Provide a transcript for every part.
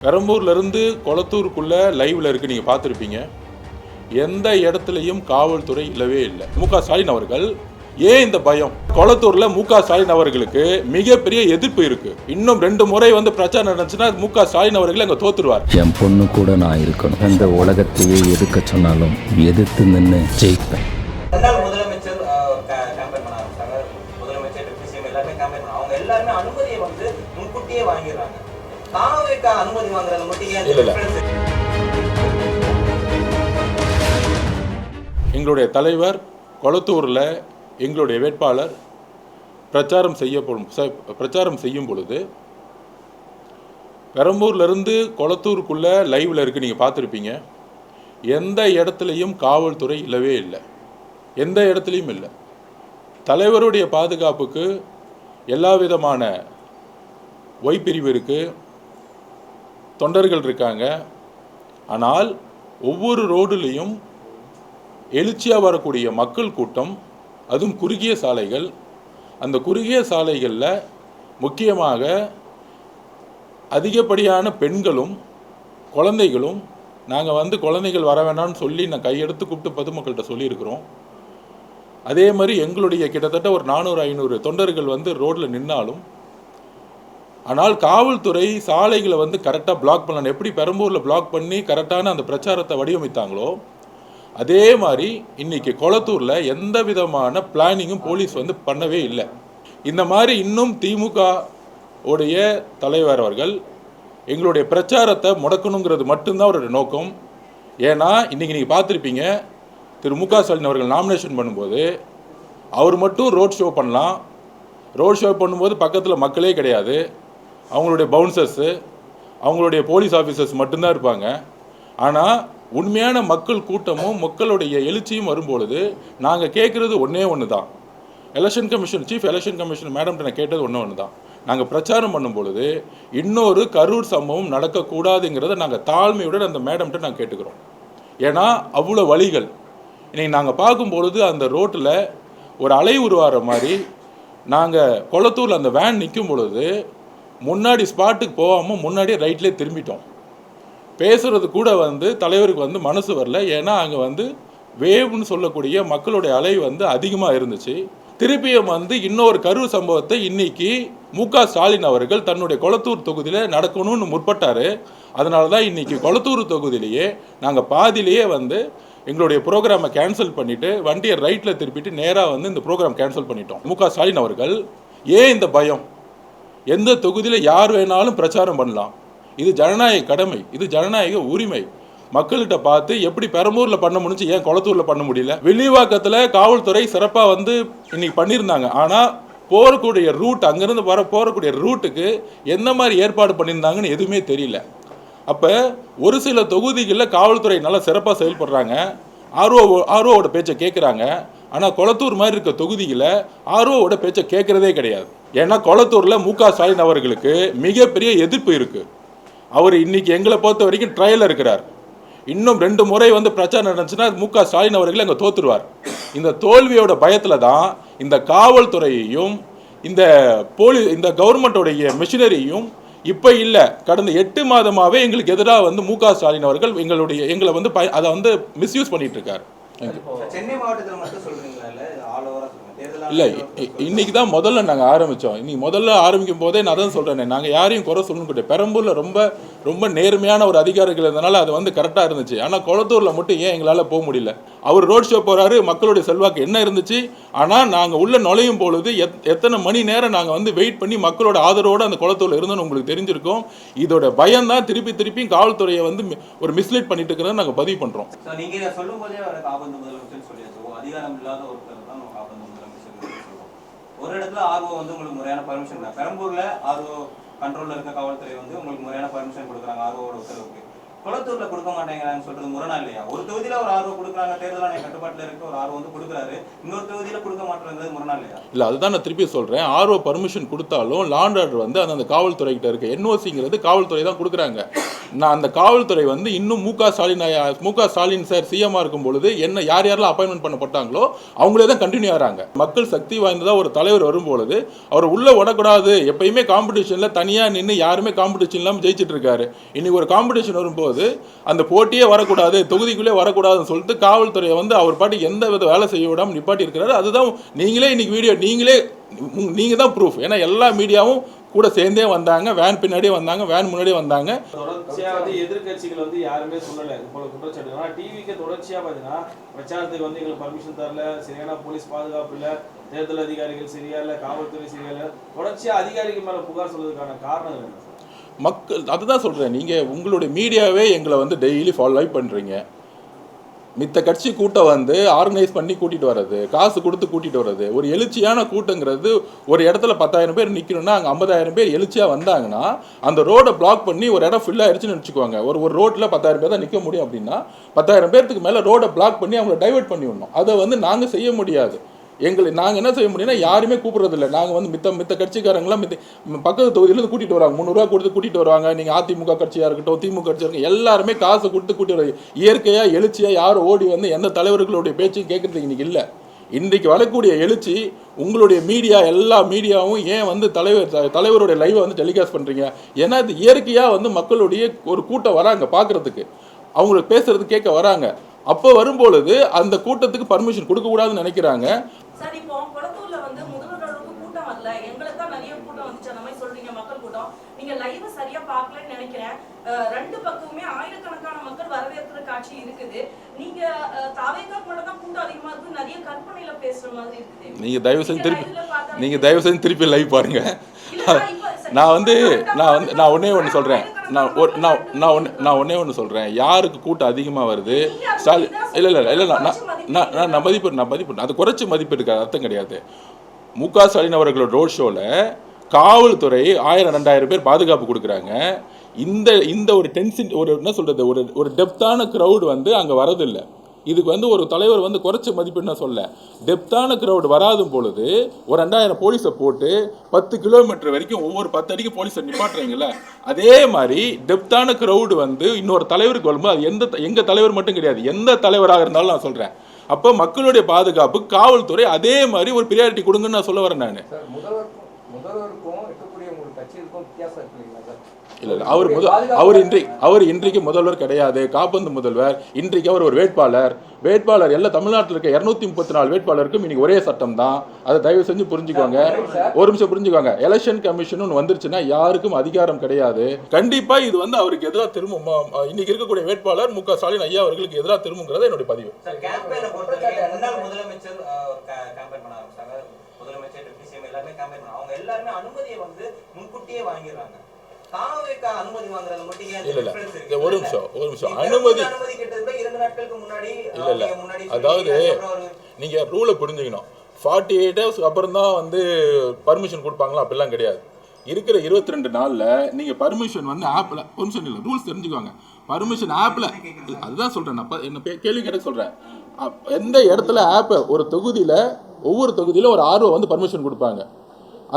பெரம்பூர்லேருந்து கொளத்தூருக்குள்ளே லைவில் இருக்குது, நீங்கள் பார்த்துருப்பீங்க. எந்த இடத்துலையும் காவல்துறை இல்லவே இல்லை. மு.க.ஸ்டாலின் அவர்கள் ஏன் இந்த பயம்? கொளத்தூரில் மு.க.ஸ்டாலின் அவர்களுக்கு மிகப்பெரிய எதிர்ப்பு இருக்குது. இன்னும் 2 முறை பிரச்சாரம் நடந்துச்சுன்னா மு.க.ஸ்டாலின் அவர்கள் அங்கே தோத்துருவார். என் பொண்ணு கூட நான் இருக்கணும். அந்த உலகத்தையே எதுக்க சொன்னாலும் எதிர்த்து நின்று ஜெயிப்பேன். முதலமைச்சர் கேம்பெயின் பண்ண ஆரம்பிச்சாங்க. முதலமைச்சர் டிப்யூசி எல்லாருமே கேம்பெயின் பண்ணாங்க. அவங்க எல்லாருமே அனுமதியை முன்கூட்டியே வாங்கிடுறாங்க. அனுமதி வாங்குறது மட்டும் எங்களுடைய தலைவர் கொளத்தூரில் எங்களுடைய வேட்பாளர் பிரச்சாரம் செய்யும் பொழுது பெரம்பூர்லேருந்து கொளத்தூருக்குள்ளே லைவில் இருக்குது, நீங்கள் பார்த்துருப்பீங்க. எந்த இடத்துலையும் காவல்துறை இல்லவே இல்லை. எந்த இடத்துலையும் இல்லை. தலைவருடைய பாதுகாப்புக்கு எல்லா விதமான ஒய்பிரிவு இருக்குது, தொண்டர்கள் இருக்காங்க. ஆனால் ஒவ்வொரு ரோடுலேயும் எழுச்சியாக வரக்கூடிய மக்கள் கூட்டம், அதுவும் குறுகிய சாலைகள். அந்த குறுகிய சாலைகளில் முக்கியமாக அதிகப்படியான பெண்களும் குழந்தைகளும், நாங்கள் குழந்தைகள் வர வேணாம்னு சொல்லி நான் கையெடுத்து கூப்பிட்டு பொதுமக்கள்கிட்ட சொல்லியிருக்கிறோம். அதே மாதிரி எங்களுடைய கிட்டத்தட்ட ஒரு 400-500 தொண்டர்கள் ரோட்டில் நின்னாலும், ஆனால் காவல்துறை சாலைகளை கரெக்டாக பிளாக் பண்ணணும். எப்படி பெரம்பூரில் பிளாக் பண்ணி கரெக்டான அந்த பிரச்சாரத்தை வடிவமைத்தாங்களோ, அதே மாதிரி இன்றைக்கி கொளத்தூரில் எந்த விதமான பிளானிங்கும் போலீஸ் பண்ணவே இல்லை. இந்த மாதிரி இன்னும் திமுக உடைய தலைவர் அவர்கள் எங்களுடைய பிரச்சாரத்தை முடக்கணுங்கிறது மட்டும்தான் அவருடைய நோக்கம். ஏன்னா இன்றைக்கி நீங்கள் பார்த்துருப்பீங்க, திரு மு.க.ஸ்டாலின் அவர்கள் நாமினேஷன் பண்ணும்போது அவர் மட்டும் ரோட் ஷோ பண்ணலாம். ரோட் ஷோ பண்ணும்போது பக்கத்தில் மக்களே கிடையாது. அவங்களுடைய பவுன்சர்ஸு, அவங்களுடைய போலீஸ் ஆஃபீஸர்ஸ் மட்டும்தான் இருப்பாங்க. ஆனால் உண்மையான மக்கள் கூட்டமும் மக்களுடைய எழுச்சியும் வரும்பொழுது நாங்கள் கேட்குறது ஒன்று தான். சீஃப் எலெக்ஷன் கமிஷன் மேடம்கிட்ட நான் கேட்டது ஒன்று தான். நாங்கள் பிரச்சாரம் பண்ணும் பொழுது இன்னொரு கரூர் சம்பவம் நடக்கக்கூடாதுங்கிறத நாங்கள் தாழ்மையுடன் அந்த மேடம்கிட்ட நாங்கள் கேட்டுக்கிறோம். ஏன்னா அவ்வளோ வழிகள் இன்றைக்கி நாங்கள் பார்க்கும்பொழுது அந்த ரோட்டில் ஒரு அலை உருவாகிற மாதிரி நாங்கள் கொளத்தூரில் அந்த வேன் நிற்கும் பொழுது முன்னாடி ஸ்பாட்டுக்கு போகாமல் முன்னாடியே ரைட்லேயே திரும்பிட்டோம். பேசுகிறது கூட தலைவருக்கு மனசு வரல. ஏன்னா அங்கே வேவ்னு சொல்லக்கூடிய மக்களுடைய அலை அதிகமாக இருந்துச்சு. திருப்பியும் இன்னொரு கரூர் சம்பவத்தை இன்னைக்கு மு.க.ஸ்டாலின் அவர்கள் தன்னுடைய கொளத்தூர் தொகுதியில் நடக்கணும்னு முற்பட்டார். அதனால தான் இன்றைக்கி கொளத்தூர் தொகுதியிலேயே நாங்கள் பாதியிலேயே எங்களுடைய ப்ரோக்ராமை கேன்சல் பண்ணிவிட்டு வண்டியை ரைட்டில் திருப்பிட்டு நேராக இந்த ப்ரோக்ராம் கேன்சல் பண்ணிட்டோம். மு.க.ஸ்டாலின் அவர்கள் ஏன் இந்த பயம்? எந்த தொகுதியில் யார் வேணாலும் பிரச்சாரம் பண்ணலாம். இது ஜனநாயக கடமை, இது ஜனநாயக உரிமை. மக்கள்கிட்ட பார்த்து எப்படி பெரம்பூரில் பண்ண முடிஞ்சு ஏன் கொளத்தூரில் பண்ண முடியல? வில்லிவாக்கத்தில் காவல்துறை சிறப்பாக இன்னைக்கு பண்ணியிருந்தாங்க. ஆனால் போகக்கூடிய ரூட், அங்கேருந்து போகக்கூடிய ரூட்டுக்கு எந்த மாதிரி ஏற்பாடு பண்ணியிருந்தாங்கன்னு எதுவுமே தெரியல. அப்போ ஒரு சில தொகுதிகளில் காவல்துறை நல்லா சிறப்பாக செயல்படுறாங்க, ஆர்ஓவோட பேச்சை கேட்குறாங்க. ஆனால் கொளத்தூர் மாதிரி இருக்க தொகுதியில் ஆர்ஓவோட பேச்சை கேட்குறதே கிடையாது. ஏன்னா கொளத்தூரில் மு.க.ஸ்டாலின் அவர்களுக்கு மிகப்பெரிய எதிர்ப்பு இருக்குது. அவர் இன்றைக்கி எங்களை பொறுத்த வரைக்கும் ட்ரையலில் இருக்கிறார். இன்னும் 2 முறை பிரச்சாரம் நடந்துச்சுன்னா மு.க.ஸ்டாலின் அவர்கள் அங்கே தோத்துருவார். இந்த தோல்வியோட பயத்தில் தான் இந்த காவல்துறையையும் இந்த கவர்மெண்ட்டோடைய மிஷினரியையும் இப்போ இல்லை, கடந்த 8 மாதமாகவே எங்களுக்கு எதிராக மு.க.ஸ்டாலின் அவர்கள் எங்களை அதை மிஸ்யூஸ் பண்ணிட்டு இருக்காரு. சென்னை மாவட்டத்தில் மட்டும் சொல்றீங்களா? இல்லை, இன்னைக்கு தான் முதல்ல நாங்கள் ஆரம்பித்தோம். இன்னைக்கு முதல்ல ஆரம்பிக்கும் போதே நான் தான் சொல்கிறேன், நாங்கள் யாரையும் குறை சொல்லணும். பெரம்பூரில் ரொம்ப நேர்மையான ஒரு அதிகாரிகள் இருந்தனால அது கரெக்டாக இருந்துச்சு. ஆனால் கொளத்தூரில் மட்டும் ஏன் எங்களால் போக முடியல? அவர் ரோட் ஷோ போகிறாரு, மக்களுடைய செல்வாக்கு என்ன இருந்துச்சு. ஆனால் நாங்கள் உள்ளே நுழையும் பொழுது எத்தனை மணி நேரம் நாங்கள் வெயிட் பண்ணி மக்களோட ஆதரவோடு அந்த கொளத்தூரில் இருந்தோன்னு உங்களுக்கு தெரிஞ்சிருக்கும். இதோட பயம் தான் திருப்பியும் காவல்துறையை ஒரு மிஸ்லீட் பண்ணிட்டு இருக்கிறத நாங்கள் பதிவு பண்ணுறோம். நீங்கள் சொல்லும் போதே அதிகாரம் இல்லாத ஒருத்தர் தான் ஒரு இடத்துல ஆர்ஓ உங்களுக்கு முறையான பர்மிஷன், பெரம்பூர்ல ஆர்ஓ கண்ட்ரோல்ல இருக்க காவல்துறை உங்களுக்கு முறையான பர்மிஷன் கொடுக்குறாங்க ஆர்ஓவோட உத்தரவுக்கு. குளத்தூர்ல கொடுக்க மாட்டேங்கிறான்னு சொல்றது முரணா இல்லையா? ஒரு தொகுதியில ஒரு ஆர்வம் கொடுக்குறாங்க, தேர்தல் ஆணைய கட்டுப்பாட்டுல இருக்க ஒரு ஆர்வம் வந்து கொடுக்குறாரு, இன்னொரு தொகுதியில கொடுக்க மாட்டேங்கிறது முரணா இல்லையா? இல்லை, அதுதான் நான் திருப்பி சொல்கிறேன். ஆர்ஓ பர்மிஷன் கொடுத்தாலும் லாண்ட் ஆர்டர் வந்து அந்த காவல்துறை கிட்ட இருக்கு. என்ஓசிங்கிறது காவல்துறை தான் கொடுக்குறாங்க. நான் அந்த காவல்துறை வந்து இன்னும் முக ஸ்டாலின் சார் சிஎம்மாக இருக்கும் பொழுது என்ன யாரெல்லாம் அப்பாயின்மெண்ட் பண்ணப்பட்டாங்களோ அவங்களே தான் கண்டினியூ ஆகிறாங்க. மக்கள் சக்தி வாய்ந்ததாக ஒரு தலைவர் வரும்பொழுது அவர் உள்ளே விடக்கூடாது. எப்பயுமே காம்படிஷனில் தனியாக நின்று யாருமே காம்படிஷன் இல்லாமல் ஜெயிச்சிட்டு இருக்காரு. இன்னைக்கு ஒரு காம்படிஷன் வரும்போது அந்த போட்டியே வரக்கூடாது, தொகுதிக்குள்ளே வரக்கூடாதுன்னு சொல்லிட்டு காவல்துறையை வந்து அவர் பாட்டி எந்த வித வேலை செய்ய விடாமல் நிப்பாட்டி இருக்கிறாரு. அதுதான் நீங்களே இன்னைக்கு வீடியோ நீங்கள் தான் ப்ரூஃப். ஏன்னா எல்லா மீடியாவும் கூட சேர்ந்தே வந்தாங்க, வேன் பின்னாடியே வந்தாங்க, வேன் முன்னாடியே வந்தாங்க. தொடர்ச்சியாக வந்து எதிர்கட்சிகள் வந்து யாருமே சொல்லலை இது போல குற்றச்சாட்டு. ஆனால் டிவிக்கு தொடர்ச்சியாக பார்த்தீங்கன்னா பிரச்சாரத்துக்கு வந்து எங்களுக்கு பர்மிஷன் தரல, சரியான போலீஸ் பாதுகாப்பு இல்லை, தேர்தல் அதிகாரிகள் சரியா இல்லை, காவல்துறை சரியா இல்லை, தொடர்ச்சியாக அதிகாரிகள் மேலே புகார் சொல்றதுக்கான காரணம் என்ன? மக்கள் அதுதான் சொல்கிறேன். நீங்கள் உங்களுடைய மீடியாவே எங்களை வந்து டெய்லி ஃபாலோ பண்ணுறீங்க. மித்த கட்சி கூட்டம் வந்து ஆர்கனைஸ் பண்ணி கூட்டிகிட்டு வர்றது, காசு கொடுத்து கூட்டிகிட்டு வர்றது, ஒரு எழுச்சியான கூட்டங்கிறது ஒரு இடத்துல 10,000 பேர் நிற்கணும்னா அங்கே 50,000 பேர் எழுச்சியாக வந்தாங்கன்னா அந்த ரோடை பிளாக் பண்ணி ஒரு இடம் ஃபில் ஆயிடுச்சுன்னு வச்சுக்குவாங்க. ஒரு ரோட்டில் 10,000 பேர் தான் நிற்க முடியும் அப்படின்னா 10,000 பேருக்கு மேலே ரோடை பிளாக் பண்ணி அவங்கள டைவர்ட் பண்ணி விடணும். அதை வந்து நாங்கள் செய்ய முடியாது. நாங்கள் என்ன செய்ய முடியும்னா யாருமே கூப்பிட்றதில்ல. நாங்கள் வந்து மித்த கட்சிக்காரங்களாம் பக்கத்து தொகுதியிலேருந்து கூட்டிகிட்டு வராங்க, 300 ரூபா கொடுத்து கூட்டிகிட்டு வருவாங்க. நீங்கள் அதிமுக கட்சியாக இருக்கட்டும், திமுக கட்சியாக இருக்கட்டும், எல்லாருமே காசு கொடுத்து கூட்டிட்டு வராங்க. இயற்கையாக எழுச்சியாக யாரும் ஓடி வந்து எந்த தலைவர்களுடைய பேச்சையும் கேட்குறதுக்கு இன்றைக்கி இல்லை. இன்றைக்கு வரக்கூடிய எழுச்சி உங்களுடைய மீடியா, எல்லா மீடியாவும் ஏன் வந்து தலைவருடைய லைவை வந்து டெலிகாஸ்ட் பண்ணுறீங்க? ஏன்னா இது இயற்கையாக வந்து மக்களுடைய ஒரு கூட்டம் வராங்க பார்க்குறதுக்கு, அவங்களுக்கு பேசுறது கேட்க வராங்க. அப்போ வரும்பொழுது அந்த கூட்டத்துக்கு பர்மிஷன் கொடுக்கக்கூடாதுன்னு நினைக்கிறாங்க. சார், இப்போ குளத்தூர்ல வந்து முதல்வர் அளவுக்கு கூட்டம் வரல, எங்களுக்கு தான் நிறைய கூட்டம் வந்துச்சு அந்த மாதிரி சொல்றீங்க. மக்கள் கூட்டம் நீங்க லைவ் சரியா பார்க்கலன்னு நினைக்கிறேன். ரெண்டு பக்கமுமே ஆயிரக்கணக்கான மக்கள் வரவேற்கிற காட்சி இருக்குது. நீங்க தாவேகா கூட தான் கூட்டம் அதிகமா இருக்கு, நிறைய கற்பனையில பேசுற மாதிரி இருக்குது. நீங்க தயவு செஞ்சு திருப்பி லைவ் பாருங்க. நான் ஒன்னே ஒன்று சொல்கிறேன். நான் ஒன்னே ஒன்று சொல்கிறேன். யாருக்கு கூட்டம் அதிகமாக வருது? இல்லை நான் மதிப்பு அது குறைச்சி மதிப்பு எடுக்க அர்த்தம் கிடையாது. முக ஸ்டாலின் அவர்களோட ரோட் ஷோவில் காவல்துறை 1000-2000 பேர் பாதுகாப்பு கொடுக்குறாங்க. இந்த ஒரு டென்ஷன், ஒரு என்ன சொல்கிறது, ஒரு டெப்த்தான க்ரௌடு வந்து அங்கே வரதில்லை. இதுக்கு வந்து ஒரு தலைவர் வந்து குறைச்ச மதிப்புன்னு சொல்ல, டெப்த்தான க்ரௌடு வராதும் பொழுது ஒரு 2000 போலீஸை போட்டு 10 கிலோமீட்டர் வரைக்கும் ஒவ்வொரு 10 அடிக்கு போலீஸை நிப்பாட்டுறீங்கள, அதே மாதிரி டெப்த்தான க்ரௌடு வந்து இன்னொரு தலைவருக்கு வரும்போது அது எங்கள் தலைவர் மட்டும் கிடையாது, எந்த தலைவராக இருந்தாலும் நான் சொல்கிறேன். அப்போ மக்களுடைய பாதுகாப்பு காவல்துறை அதே மாதிரி ஒரு ப்ரியாரிட்டி கொடுங்கன்னு நான் சொல்ல வரேன். நான் முதல்வருக்கும் இருக்கக்கூடிய ஒரு கட்சிக்கும் வித்தியாசம் இருக்குங்களா சார்? இல்லை, அவர் இன்றைக்கு முதல்வர் கிடையாது, காப்பந்து முதல்வர். இன்றைக்கு அவர் ஒரு வேட்பாளர் எல்லாம் தமிழ்நாட்டில் இருக்க 234 வேட்பாளருக்கும் இன்னைக்கு ஒரே சட்டம் தான். அதை தயவு செஞ்சு புரிஞ்சுக்கோங்க. ஒரு நிமிஷம் புரிஞ்சுக்கோங்க. எலெக்ஷன் கமிஷன் வந்துருச்சுன்னா யாருக்கும் அதிகாரம் கிடையாது. கண்டிப்பா இது வந்து அவருக்கு எதிராக திரும்பும். இன்னைக்கு இருக்கக்கூடிய வேட்பாளர் முக ஸ்டாலின் ஐயா அவர்களுக்கு எதிராக திரும்புங்கிறத என்னுடைய பதிவு. முதலமைச்சர் கேம்பெயின் பண்ண ஆரம்பிச்சாங்க. முதலமைச்சர் டிசிஎம் எல்லாருமே கேம்பெயின் பண்ணாங்க. அவங்க எல்லாருமே அனுமதியை வந்து முன்கூட்டியே வாங்கிடுறாங்க. அனுமதி வாங்குறது மட்டும் ஒரு நிமிஷம் அனுமதி கேட்டது 2 நாட்களுக்கு முன்னாடி. அதாவது நீங்க ரூலை புரிஞ்சுக்கணும். 48 hours அப்புறம் தான் வந்து பர்மிஷன் கொடுப்பாங்களா? அப்படிலாம் கிடையாது. இருக்கிற 22 நாள்ல நீங்க பர்மிஷன் வந்து ஆப்ல பர்மிஷன் இல்லை, ரூல்ஸ் தெரிஞ்சுக்கோங்க. பர்மிஷன் ஆப்ல, அதுதான் சொல்றேன். நான் என்ன கேள்வி கேட்க சொல்றேன். எந்த இடத்துல ஆப் ஒரு தொகுதியில, ஒவ்வொரு தொகுதியில ஒரு ஆர்ஓ வந்து பர்மிஷன் கொடுப்பாங்க.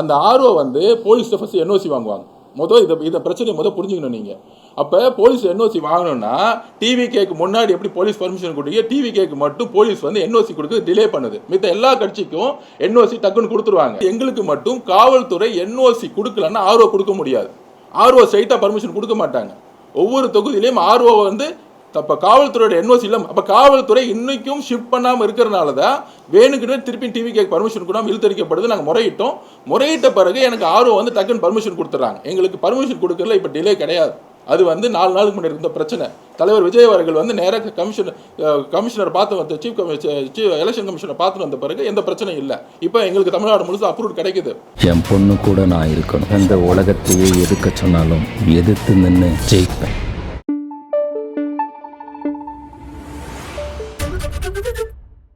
அந்த ஆர்ஓ வந்து போலீஸ் ஃபர்ஸ்ட் என்ஓசி வாங்குவாங்க. இதை பிரச்சனையை புரிஞ்சுக்கணும் நீங்கள். அப்போ போலீஸ் என்ஓசி வாங்கணும்னா டிவிகேக்கு முன்னாடி எப்படி போலீஸ் பர்மிஷன் கொடுத்தீங்க, டிவிகேக்கு மட்டும் போலீஸ் வந்து என்ஓசி கொடுக்க டிலே பண்ணுது. மித்த எல்லா கட்சிக்கும் என்ஓசி டக்குன்னு கொடுத்துருவாங்க. எங்களுக்கு மட்டும் காவல்துறை என்ஓசி கொடுக்கலன்னா ஆர்ஓ கொடுக்க முடியாது. ஆர்ஓ ஸ்ட்ரைட்டாக பர்மிஷன் கொடுக்க மாட்டாங்க. ஒவ்வொரு தொகுதியிலையும் ஆர்ஓ வந்து அப்போ காவல்துறையோட என்ஓசி இல்லை. அப்போ காவல்துறை இன்னைக்கும் ஷிஃப்ட் பண்ணாமல் இருக்கிறனால தான் வேணுக்குன்னு திருப்பி டிவிகே பர்மிஷன் கூட இழுத்தடிக்கப்படுது. நாங்கள் முறையிட்ட பிறகு எனக்கு ஆர்ஓ வந்து டக்குன்னு பர்மிஷன் கொடுத்துட்றாங்க. எங்களுக்கு பர்மிஷன் கொடுக்கறதுல இப்போ டிலே கிடையாது. அது வந்து 4 நாளுக்கு முன்னாடி இருந்த பிரச்சனை. தலைவர் விஜய் அவர்கள் வந்து நேராக கமிஷனர் பார்த்து வந்து சீஃப் எலெக்ஷன் கமிஷனர் பார்த்துட்டு வந்த பிறகு எந்த பிரச்சனையும் இல்லை. இப்போ எங்களுக்கு தமிழ்நாடு முழுசு அப்ரூவ் கிடைக்குது. என் பொண்ணு கூட நான் இருக்கணும். அந்த உலகத்தையே எதிர்க்க சொன்னாலும் எதிர்த்து நின்று ஜெயிப்பேன்.